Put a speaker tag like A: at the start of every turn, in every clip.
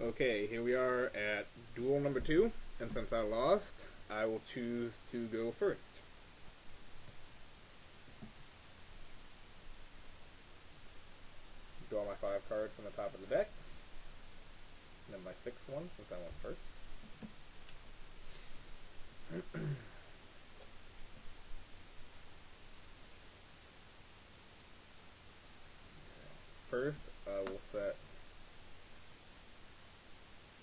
A: Okay, here we are at duel number 2, and since I lost, I will choose to go first. Draw my 5 cards from the top of the deck, and then my 6th one since I went first. First, I will set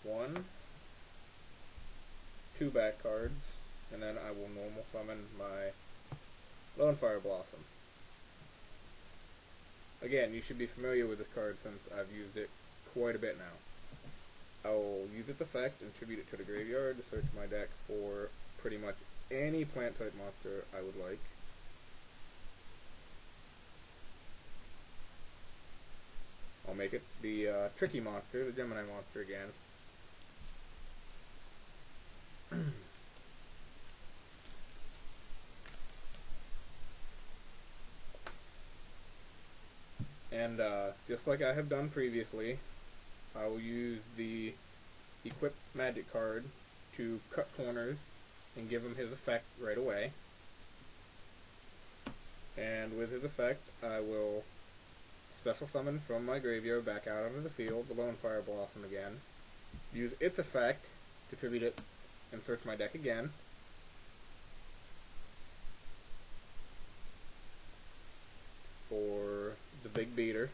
A: 1, 2 back cards, and then I will normal summon my Lone Fire Blossom. Again, you should be familiar with this card since I've used it quite a bit now. I will use its effect and tribute it to the graveyard to search my deck for pretty much any plant type monster I would like. I'll make it the tricky monster, the Gemini monster again. And just like I have done previously, I will use the Equip Magic card to cut corners and give him his effect right away. And with his effect, I will special summon from my graveyard back out onto the field the Lone Fire Blossom again. Use its effect to tribute it and search my deck again. For the big beater.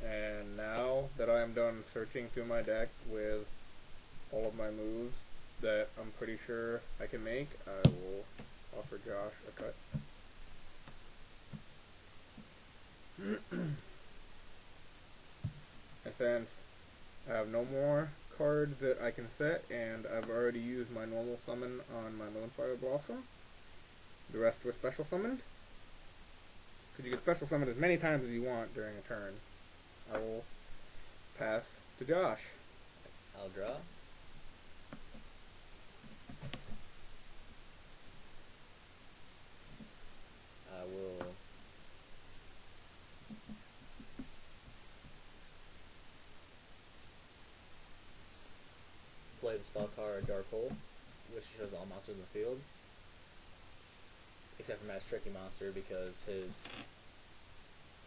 A: And now that I am done searching through my deck with all of my moves that I'm pretty sure I can make, I will offer Josh a cut. And since I have no more cards that I can set, and I've already used my normal summon on my Lone Fire Blossom, the rest were special summoned. Because you can special summon as many times as you want during a turn. I will pass to Josh.
B: I'll draw. I will play the spell card Dark Hole, which shows all monsters in the field, except for Matt's Tricky Monster because his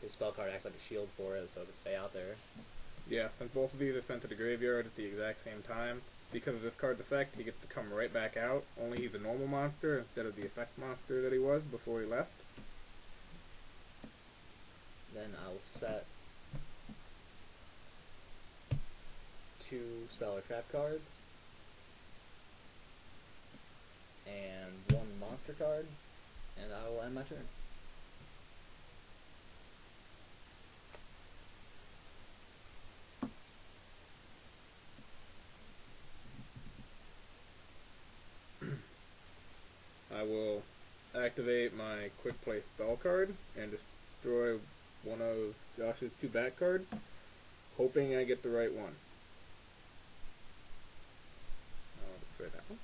B: spell card acts like a shield for it, so it can stay out there.
A: Yeah, since both of these are sent to the graveyard at the exact same time, because of this card's effect, he gets to come right back out, only he's a normal monster instead of the effect monster that he was before he left.
B: Then I'll set 2 spell or trap cards and 1 monster card, and I will end my turn.
A: I will activate my quick play spell card and destroy one of Josh's 2 back cards, hoping I get the right one. I'll destroy that one.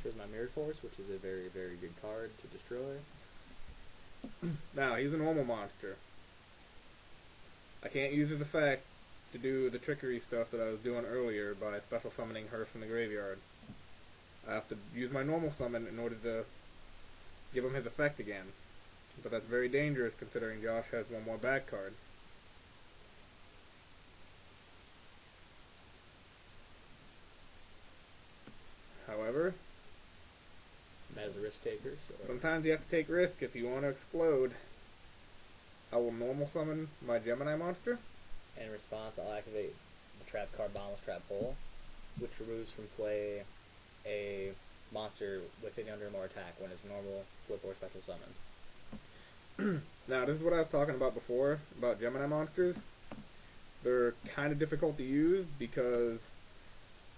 B: Here's my Mirrored Force, which is a very, very good card to destroy.
A: Now, he's a normal monster. I can't use his effect to do the trickery stuff that I was doing earlier by special summoning her from the graveyard. I have to use my normal summon in order to give him his effect again. But that's very dangerous considering Josh has 1 more back card. However,
B: Matt is a risk taker, so
A: sometimes you have to take risk if you want to explode. I will normal summon my Gemini monster.
B: in response I'll activate the trap card Bottomless Trap Hole, which removes from play a monster with 50 or more attack when it's normal, flip, or special summon.
A: Now, this is what I was talking about before, about Gemini monsters. They're kind of difficult to use because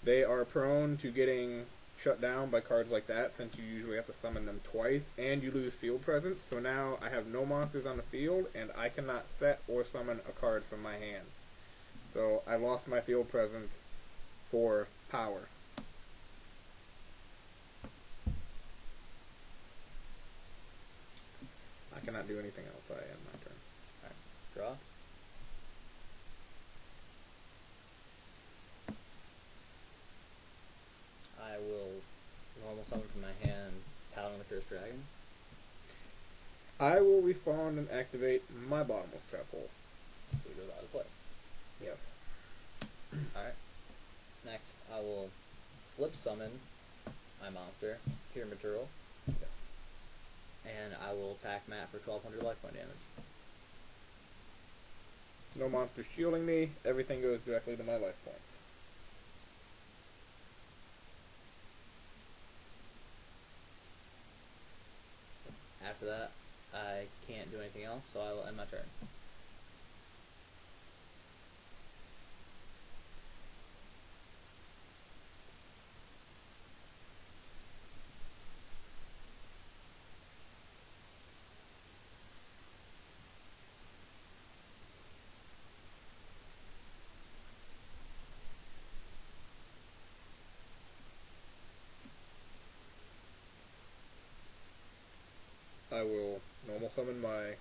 A: they are prone to getting shut down by cards like that, since you usually have to summon them twice, and you lose field presence. So now I have no monsters on the field, and I cannot set or summon a card from my hand. So I lost my field presence for power. I cannot do anything else. I end my turn.
B: Alright, draw. I will normal summon from my hand Paladin of the Cursed Dragon.
A: I will respawn and activate my bottomless trap hole.
B: So it goes out of play.
A: Yes.
B: Alright. Next, I will flip summon my monster, Pyramid Turtle.
A: Yes.
B: And I will attack Matt for 1200 life point damage.
A: No monster shielding me. Everything goes directly to my life points.
B: After that, I can't do anything else, so I will end my turn.
A: I will normal summon my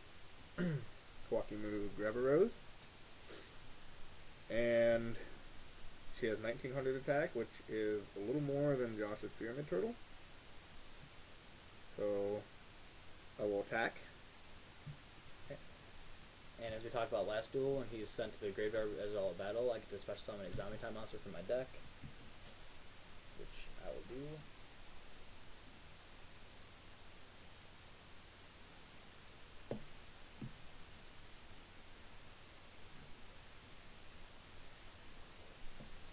A: Kwakimu Grabarose. And she has 1900 attack, which is a little more than Josh's Pyramid Turtle. So I will attack.
B: And as we talked about last duel, when he's sent to the graveyard as all at battle, I get to special summon a zombie type monster from my deck, which I will do.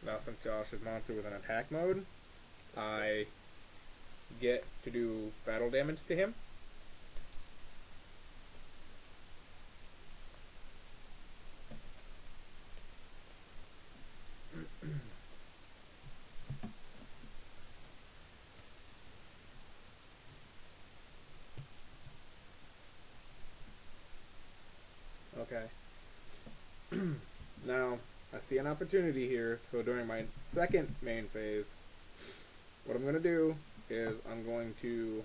A: Now since Josh's monster was in attack mode, I get to do battle damage to him. Okay. Now, I see an opportunity here, so during my second main phase, what I'm going to do is I'm going to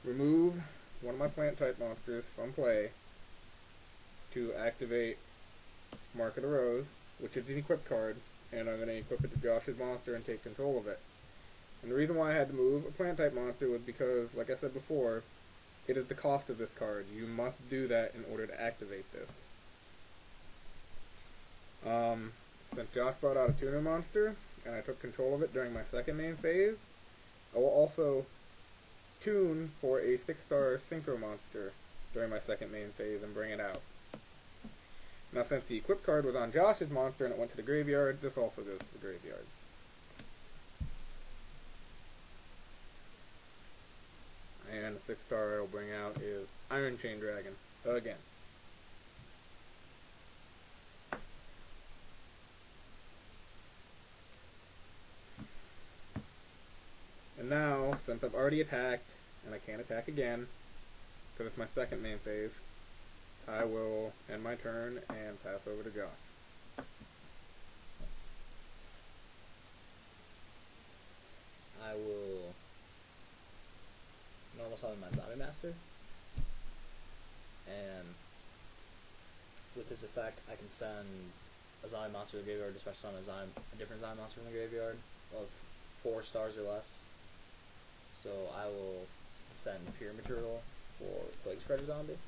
A: remove one of my plant type monsters from play to activate Mark of the Rose, which is an equip card, and I'm going to equip it to Josh's monster and take control of it. And the reason why I had to move a plant type monster was because, like I said before, it is the cost of this card. You must do that in order to activate this. Since Josh brought out a tuner monster, and I took control of it during my second main phase, I will also tune for a 6-star synchro monster during my second main phase and bring it out. Now since the equip card was on Josh's monster and it went to the graveyard, this also goes to the graveyard. And the 6-star I'll bring out is Iron Chain Dragon, again. And now, since I've already attacked, and I can't attack again, because it's my second main phase, I will end my turn and pass over to Josh.
B: I will normal summon my Zombie Master, and with this effect, I can send a zombie monster to the graveyard to special summon a different zombie monster from the graveyard of 4 stars or less. So I will send Pyramid Turtle for Plague Spreader Zombie.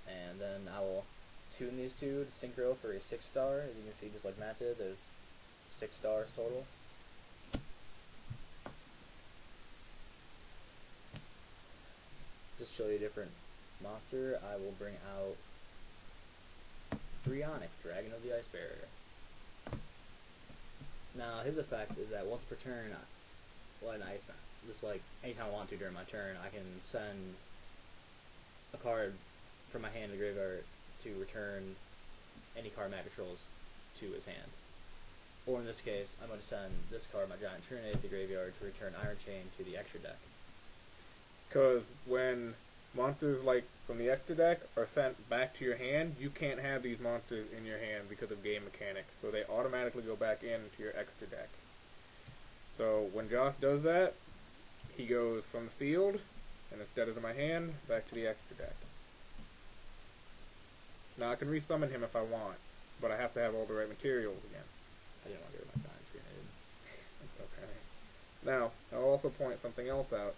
B: And then I will tune these two to Synchro for a 6-star. As you can see, just like Matt did, there's 6 stars total. Just show you a different monster, I will bring out Brionic, Dragon of the Ice Barrier. Now, his effect is that once per turn, just like anytime I want to during my turn, I can send a card from my hand to the graveyard to return any card Matt controls to his hand. Or in this case, I'm going to send this card, my Giant Trinity, to the graveyard to return Iron Chain to the extra deck.
A: Because when monsters like from the extra deck are sent back to your hand, you can't have these monsters in your hand because of game mechanics. So they automatically go back into your extra deck. So when Josh does that, he goes from the field, and instead of my hand, back to the extra deck. Now I can resummon him if I want, but I have to have all the right materials again.
B: I didn't want to get rid of my Giant Trinity.
A: That's okay. Now, I'll also point something else out.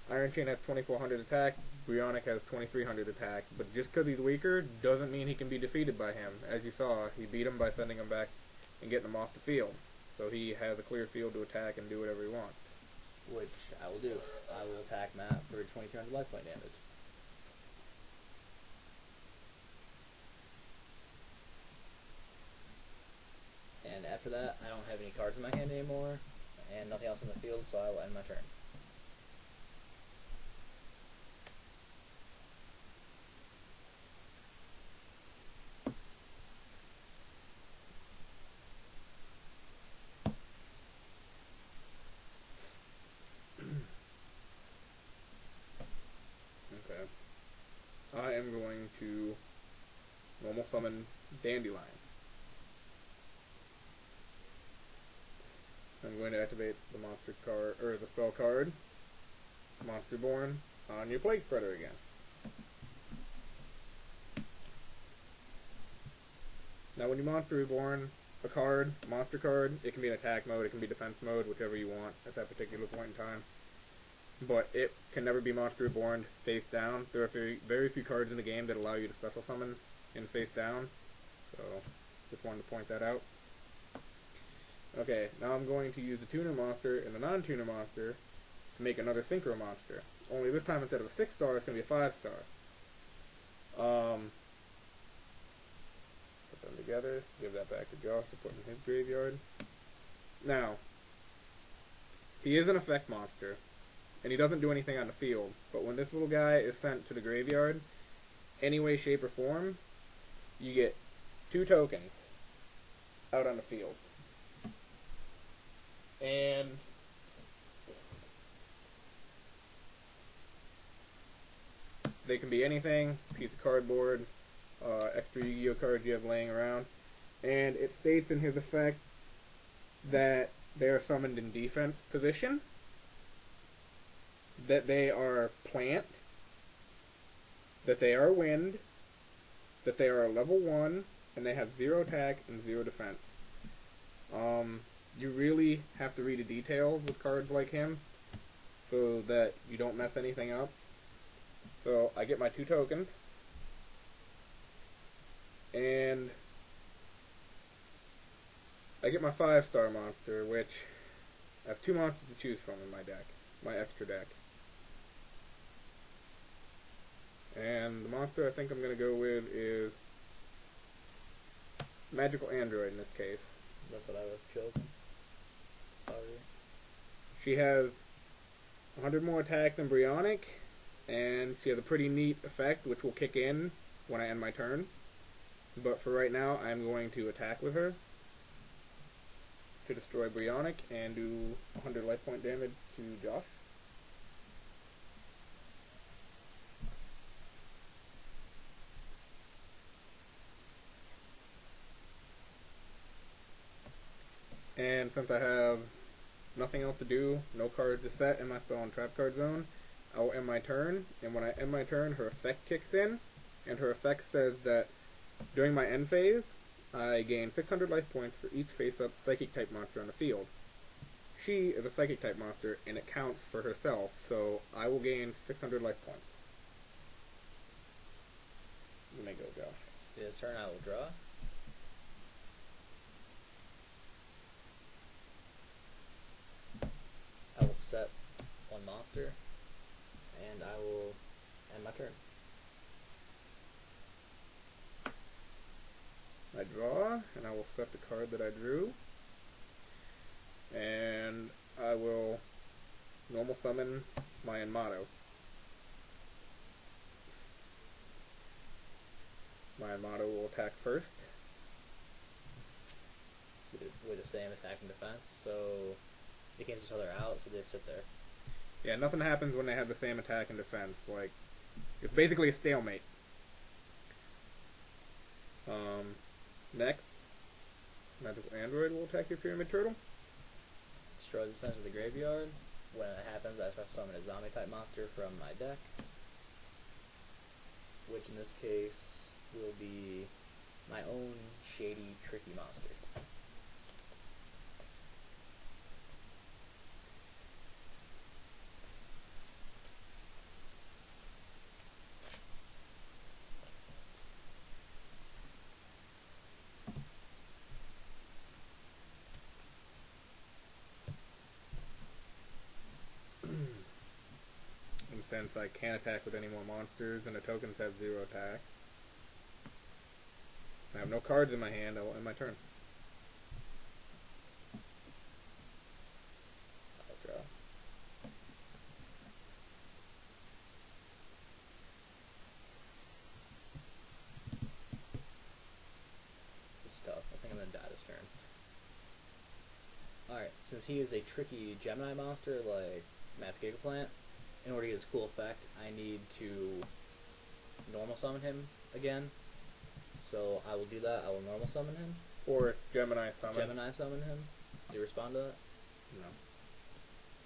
A: Iron Chain has 2400 attack, Brionic has 2300 attack, but just because he's weaker doesn't mean he can be defeated by him. As you saw, he beat him by sending him back and getting him off the field. So he has a clear field to attack and do whatever he wants.
B: Which I will do. I will attack Matt for 2300 life point damage. And after that, I don't have any cards in my hand anymore, and nothing else in the field, so I will end my turn.
A: Okay. I am going to normal summon Dandelion. I'm going to activate the monster card, or the spell card, Monster Born, on your Plague Spreader again. Now when you Monster Reborn a card, monster card, it can be in attack mode, it can be defense mode, whichever you want at that particular point in time. But it can never be Monster Reborn face down. There are very few cards in the game that allow you to special summon in face down. So, just wanted to point that out. Okay, now I'm going to use the tuner monster and the non-tuner monster to make another synchro monster. Only this time instead of a 6-star, it's going to be a 5-star. Put them together, give that back to Josh to put in his graveyard. Now, he is an effect monster, and he doesn't do anything on the field, but when this little guy is sent to the graveyard, any way, shape, or form, you get 2 tokens out on the field. And they can be anything, piece of cardboard, extra Yu-Gi-Oh cards you have laying around, and it states in his effect that they are summoned in defense position, that they are plant, that they are wind, that they are a level 1, and they have 0 attack and 0 defense. You really have to read the details with cards like him so that you don't mess anything up. So I get my 2 tokens, and I get my 5-star monster, which I have 2 monsters to choose from in my deck, my extra deck. And the monster I think I'm going to go with is Magical Android in this case.
B: That's what I would have chosen. Sorry.
A: She has 100 more attack than Brionic, and she has a pretty neat effect which will kick in when I end my turn. But for right now, I'm going to attack with her to destroy Brionic and do 100 life point damage to Josh. And since I have nothing else to do, no cards to set in my spell and trap card zone, I will end my turn, and when I end my turn, her effect kicks in, and her effect says that during my end phase, I gain 600 life points for each face-up Psychic-type monster on the field. She is a Psychic-type monster, and it counts for herself, so I will gain 600 life points. You may go, Josh.
B: It's his turn, I will draw. I will set 1 monster, and I will end my turn.
A: I draw, and I will set the card that I drew, and I will normal summon my Enmato. My Enmato will attack first.
B: with the same attack and defense, so they cancel each other out, so they sit there.
A: Yeah, nothing happens when they have the same attack and defense. Like, it's basically a stalemate. Next, Magical Android will attack your Pyramid Turtle.
B: Destroys the center of the graveyard. When it happens, I special summon a zombie type monster from my deck, which in this case will be my own shady, tricky monster.
A: And since I can't attack with any more monsters and the tokens have 0 attack, I have no cards in my hand, I will end my turn. I'll draw.
B: This is tough. I think I'm gonna die this turn. Alright, since he is a tricky Gemini monster like Matt's Giga Plant, in order to get his cool effect, I need to normal summon him again. So I will do that. I will normal summon him.
A: Or Gemini Summon.
B: Gemini summon him. Do you respond to that?
A: No.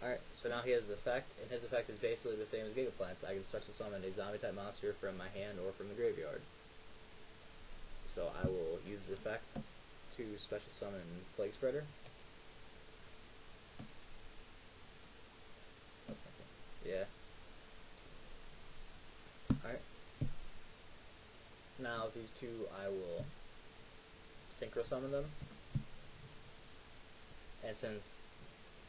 B: Alright, so now he has his effect, and his effect is basically the same as Giga Plant's. I can special summon a zombie type monster from my hand or from the graveyard. So I will use his effect to special summon Plague Spreader. I was thinking. Yeah. Alright. Now these two I will synchro summon them. And since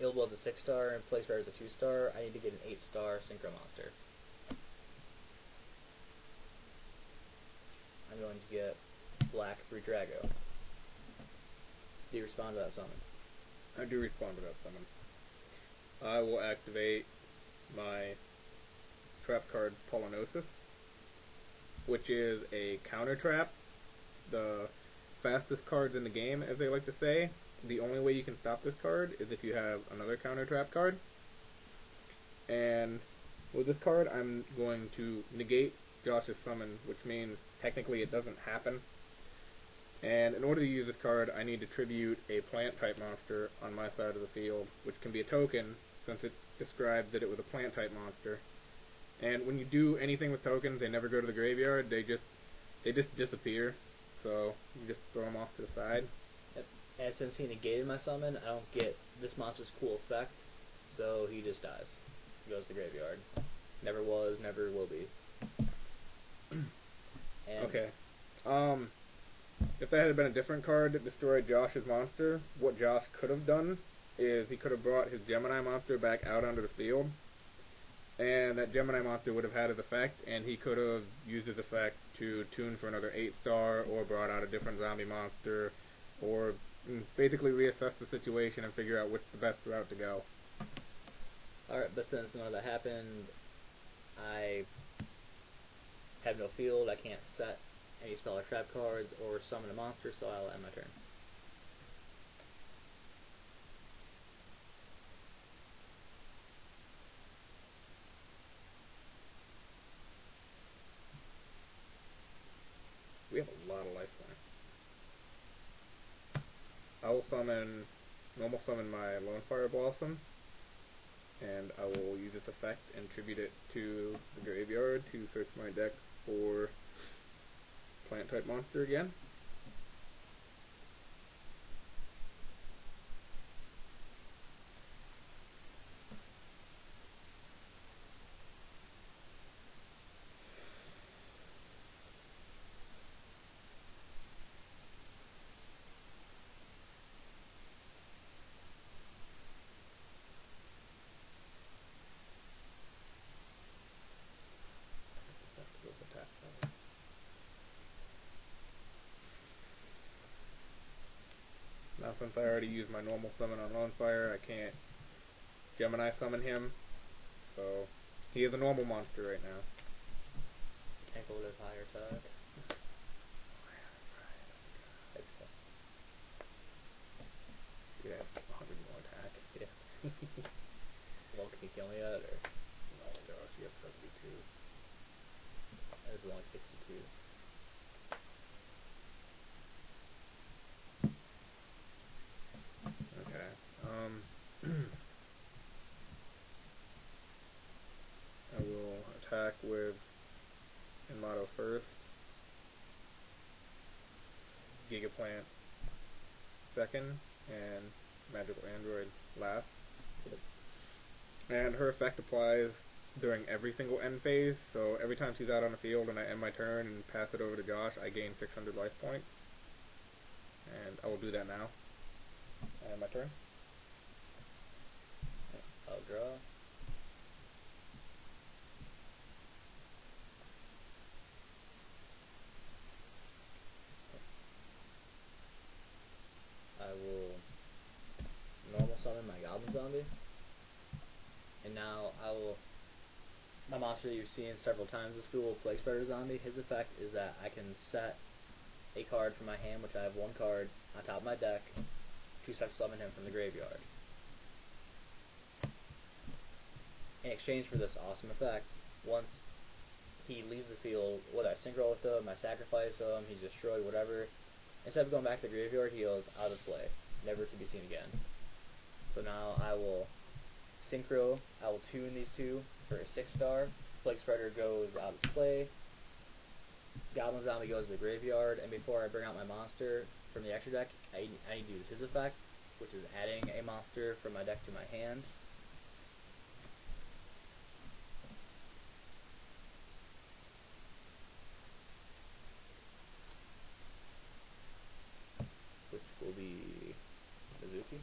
B: Illblood's a 6-star and Plague Spreader is a 2-star, I need to get an 8-star synchro monster. I'm going to get Black Breedrago. Do you respond to that summon?
A: I do respond to that summon. I will activate my trap card Polynosis, which is a counter trap. The fastest cards in the game, as they like to say. The only way you can stop this card is if you have another counter trap card. And with this card, I'm going to negate Josh's summon, which means technically it doesn't happen. And in order to use this card, I need to tribute a plant type monster on my side of the field, which can be a token, since it described that it was a plant type monster. And when you do anything with tokens, they never go to the graveyard, they just disappear. So you just throw them off to the side.
B: And since he negated my summon, I don't get this monster's cool effect, so he just dies. He goes to the graveyard. Never was, never will be. And
A: okay. If that had been a different card that destroyed Josh's monster, what Josh could have done is he could have brought his Gemini monster back out onto the field, and that Gemini monster would have had his effect, and he could have used his effect to tune for another 8-star, or brought out a different zombie monster, or basically reassess the situation and figure out which the best route to go.
B: Alright, but since none of that happened, I have no field, I can't set any spell or trap cards or summon a monster, so I'll end my turn.
A: We have a lot of lifeline. I will normal summon my Lone Fire Blossom, and I will use its effect and tribute it to the graveyard to search my deck for plant type monster again. Now since I already used my normal summon on Lone Fire, I can't Gemini summon him, so he is a normal monster right now.
B: Can't go with higher attack. yet, or
A: Oh my gosh, you have 72.
B: this is only 62.
A: Okay. I will attack with Enmato first, Gigaplant second, and Magical Android last.
B: Yep.
A: And her effect applies during every single end phase, so every time she's out on the field and I end my turn and pass it over to Josh, I gain 600 life points. And I will do that now. I end my turn.
B: I'll draw. I will normal summon my Goblin Zombie. And now I will... My monster that you've seen several times this duel, Plague Spreader Zombie, his effect is that I can set a card from my hand, which I have one card, on top of my deck, to special summon him from the graveyard. In exchange for this awesome effect, once he leaves the field, whether I synchro with him, I sacrifice him, he's destroyed, whatever, instead of going back to the graveyard, he goes out of play, never to be seen again. So now I will synchro, I will tune these two for a 6-star, Plague Spreader goes out of play, Goblin Zombie goes to the graveyard, and before I bring out my monster from the extra deck, I need to use his effect, which is adding a monster from my deck to my hand. Which will be Mizuki.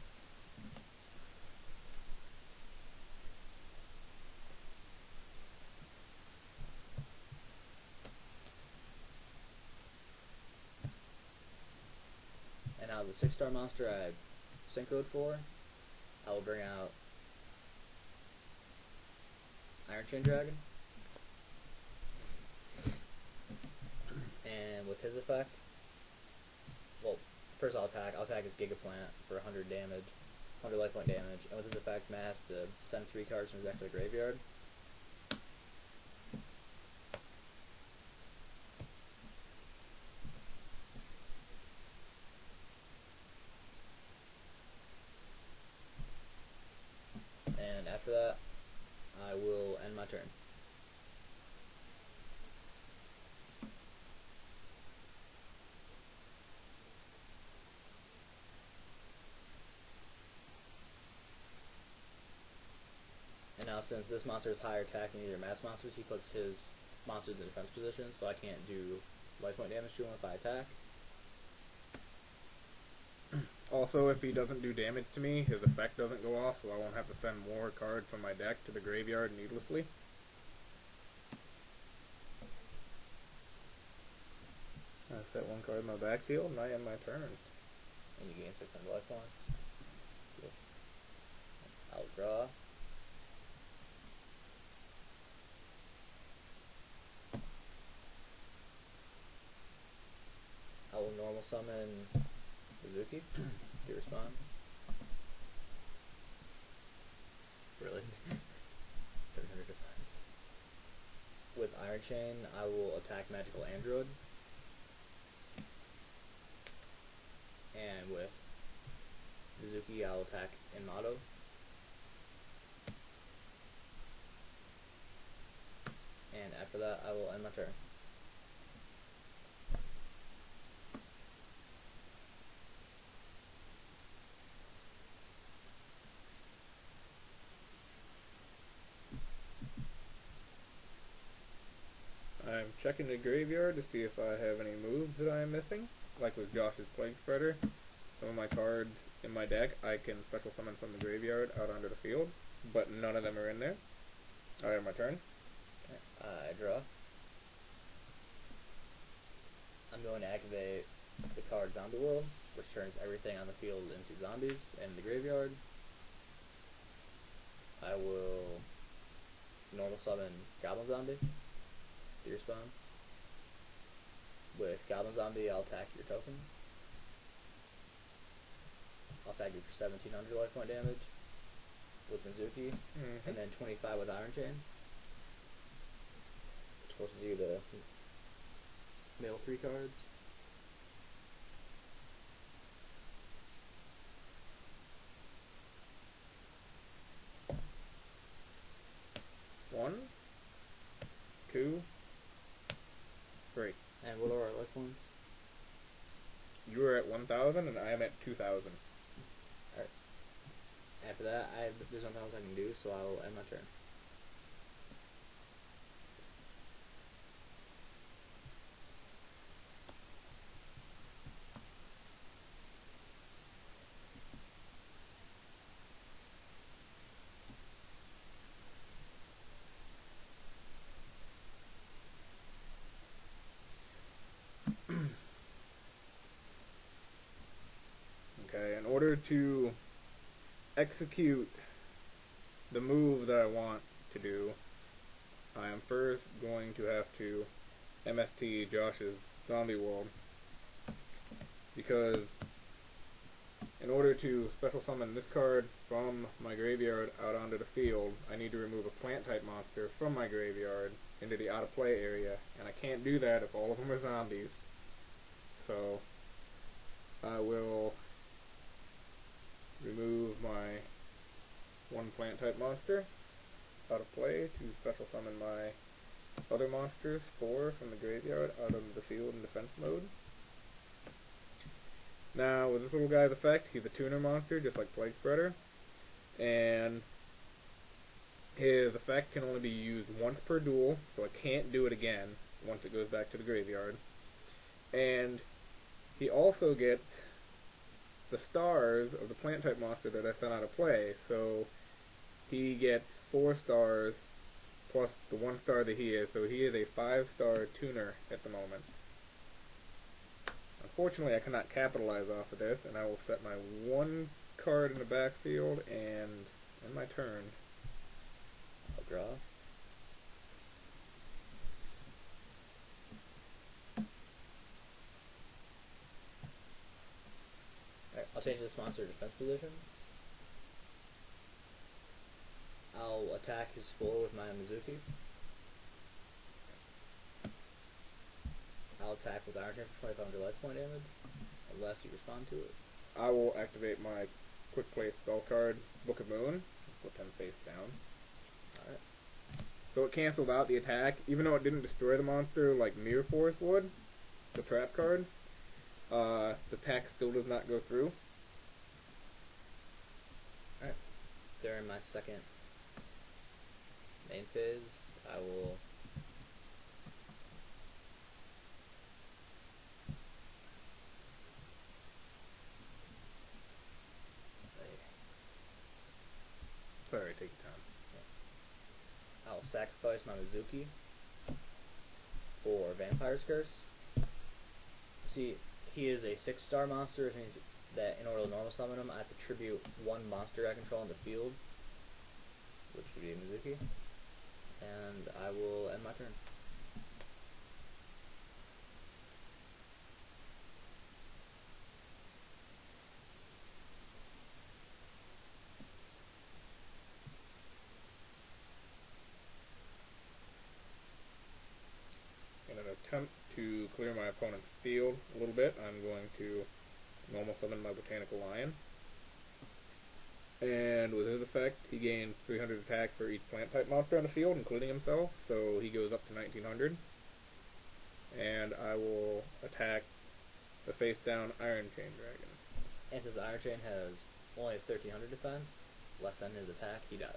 B: And now the 6-star monster I synchroed for, I will bring out Iron Chain Dragon. And with his effect, well, first I'll attack his Gigaplant for 100 damage, 100 life point damage, and with his effect, Matt has to send 3 cards from his deck to the graveyard. And after that, I will end my turn. And now since this monster is higher attack than either Matt's monsters, he puts his monsters in defense position, so I can't do life point damage to him if I attack.
A: Also, if he doesn't do damage to me, his effect doesn't go off, so I won't have to send more cards from my deck to the graveyard needlessly. I set one card in my backfield, and I end my turn.
B: And you gain 600 life points. Cool. I'll draw. I will normal summon Mizuki. Do you respond? Really? 700 defense. With Iron Chain, I will attack Magical Android. And with Mizuki, I'll attack Enmato. And after that, I will end my turn.
A: I'm checking the graveyard to see if I have any moves that I am missing. Like with Josh's Plague Spreader, some of my cards in my deck I can special summon from the graveyard out onto the field, but none of them are in there. I end my turn.
B: Okay. I draw. I'm going to activate the card Zombie World, which turns everything on the field into zombies and the graveyard. I will normal summon Goblin Zombie. Do you respond? With Goblin Zombie, I'll attack your token. I'll attack you for 1700 life point damage. with Mizuki, and then 25 with Iron Chain, which forces you to mill 3 cards.
A: One, two, three.
B: And what are our life points?
A: You are at 1,000 and I am at 2,000.
B: Alright. After that, there's nothing else I can do, so I'll end my turn.
A: Okay, in order to execute the move that I want to do, I am first going to have to MST Josh's Zombie World, because in order to special summon this card from my graveyard out onto the field, I need to remove a plant type monster from my graveyard into the out of play area, and I can't do that if all of them are zombies. So I will remove my one plant type monster out of play to special summon my other monsters, 4 from the graveyard, out of the field in defense mode. Now, with this little guy's effect, he's a tuner monster, just like Plague Spreader, and his effect can only be used once per duel, so I can't do it again once it goes back to the graveyard. And he also gets the stars of the plant type monster that I sent out of play, so he gets 4 stars plus the 1 star that he is, so he is a 5-star tuner at the moment. Unfortunately, I cannot capitalize off of this, and I will set my 1 card in the backfield and end my turn.
B: I'll draw. Alright, I'll change this monster to defense position. I'll attack his 4 with my Mizuki. I'll attack with Iron Chain for 2,500 life point damage, unless you respond to it.
A: I will activate my quick play spell card, Book of Moon, put them face down.
B: Alright.
A: So it canceled out the attack, even though it didn't destroy the monster like Mirror Force would, the trap card. The attack still does not go through.
B: Alright. During my second main phase, I will
A: Sorry, take your time.
B: I'll sacrifice my Mizuki for Vampire's Curse. See, he is a 6-star monster, which means that in order to normal summon him, I have to tribute 1 monster I control in the field, which would be a Mizuki, and I will end my turn.
A: In an attempt to clear my opponent's field a little bit, I'm going to normal summon my Botanical Lion. And with his effect, he gains 300 attack for each plant type monster on the field, including himself, so he goes up to 1900. And I will attack the face down Iron Chain Dragon.
B: And since Iron Chain only has 1300 defense, less than his attack, he dies.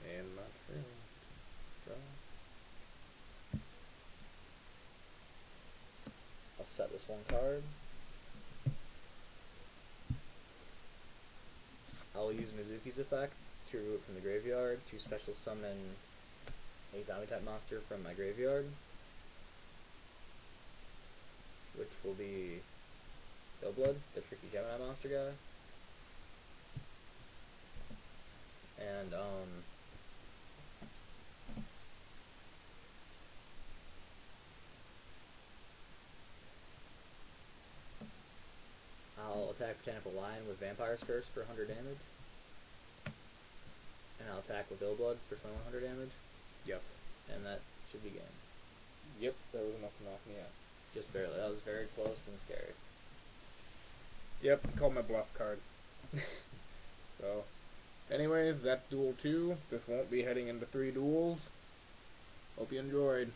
A: And my turn. Draw.
B: I'll set this 1 card. I'll use Mizuki's effect to remove it from the graveyard to special summon a zombie type monster from my graveyard, which will be Blood, the tricky Gemini monster guy. And I'll attack Botanical Lion with Vampire's Curse for 100 damage. And I'll attack with Illblood for 2100 damage.
A: Yes.
B: And that should be game.
C: Yep, that was enough to knock me out.
B: Just barely. That was very close and scary.
A: Yep, called my bluff card. So, anyways, that's Duel 2. This won't be heading into 3 duels. Hope you enjoyed.